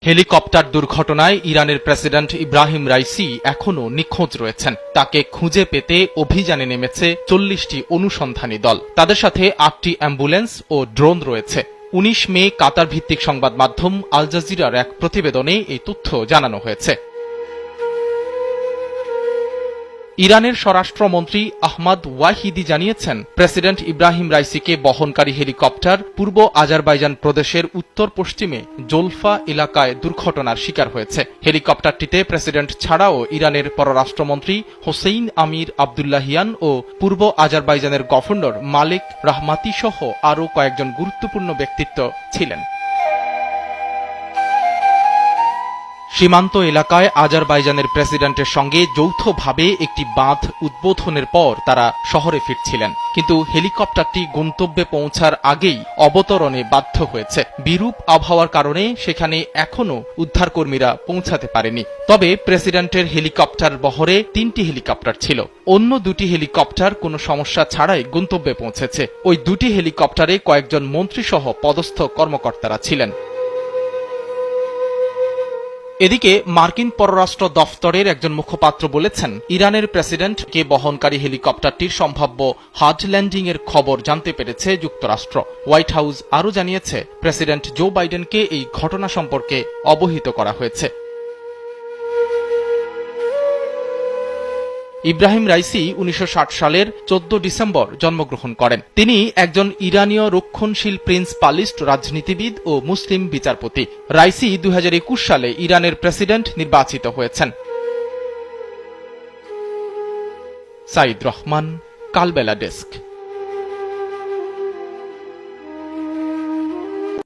Helicopter দুর্ঘটনায় ইরানের president Ebrahim Raisi এখনও নিখোঁজ রয়েছেন। তাকে খুঁজে পেতে অভিযানে নেমেছে 40টি অনুসন্ধানী দল। তাদের সাথে 8টি অ্যাম্বুলেন্স ও ড্রোন রয়েছে। 19 মে কাতার ভিত্তিক সংবাদ মাধ্যম আল জাজিরার এক প্রতিবেদনে এই তথ্য জানানো হয়েছে। ইরানের স্বরাষ্ট্রমন্ত্রী আহমাদ ওয়াহিদি জানিয়েছেন, প্রেসিডেন্ট ইব্রাহিম রাইসিকে বহনকারী হেলিকপ্টার পূর্ব আজারবাইজান প্রদেশের উত্তর পশ্চিমে জোলফা এলাকায় দুর্ঘটনার শিকার হয়েছে। হেলিকপ্টারটিতে প্রেসিডেন্ট ছাড়াও ইরানের পররাষ্ট্রমন্ত্রী হোসেইন আমির আবদুল্লাহিয়ান ও পূর্ব আজারবাইজানের গভর্নর মালিক রাহমাতি সহ আরও কয়েকজন গুরুত্বপূর্ণ ব্যক্তিত্ব ছিলেন। সীমান্ত এলাকায় আজারবাইজানের প্রেসিডেন্টের সঙ্গে যৌথভাবে একটি বাঁধ উদ্বোধনের পর তারা শহরে ফিরছিলেন, কিন্তু হেলিকপ্টারটি গন্তব্যে পৌঁছার আগেই অবতরণে বাধ্য হয়েছে। বিরূপ আবহাওয়ার কারণে সেখানে এখনও উদ্ধারকর্মীরা পৌঁছাতে পারেনি। তবে প্রেসিডেন্টের হেলিকপ্টার বহরে 3টি হেলিকপ্টার ছিল। অন্য 2টি হেলিকপ্টার কোনো সমস্যা ছাড়াই গন্তব্যে পৌঁছেছে। ওই 2টি হেলিকপ্টারে কয়েকজন মন্ত্রীসহ পদস্থ কর্মকর্তারা ছিলেন। এদিকে মার্কিন পররাষ্ট্র দফতরের একজন মুখপাত্র বলেছেন, ইরানের প্রেসিডেন্টকে বহনকারী হেলিকপ্টারটির সম্ভাব্য হার্ড ল্যান্ডিং এর খবর জানতে পেরেছে যুক্তরাষ্ট্র। হোয়াইট হাউস আরও জানিয়েছে, প্রেসিডেন্ট জো বাইডেনকে এই ঘটনা সম্পর্কে অবহিত করা হয়েছে। ইব্রাহিম রাইসি 1960 সালের 14 ডিসেম্বর জন্মগ্রহণ করেন। তিনি একজন ইরানীয় রক্ষণশীল প্রিন্স পালিস্ট রাজনীতিবিদ ও মুসলিম বিচারপতি। রাইসি 2021 সালে ইরানের প্রেসিডেন্ট নির্বাচিত হয়েছেন। সাইদ রহমান, কালবেলা ডেস্ক।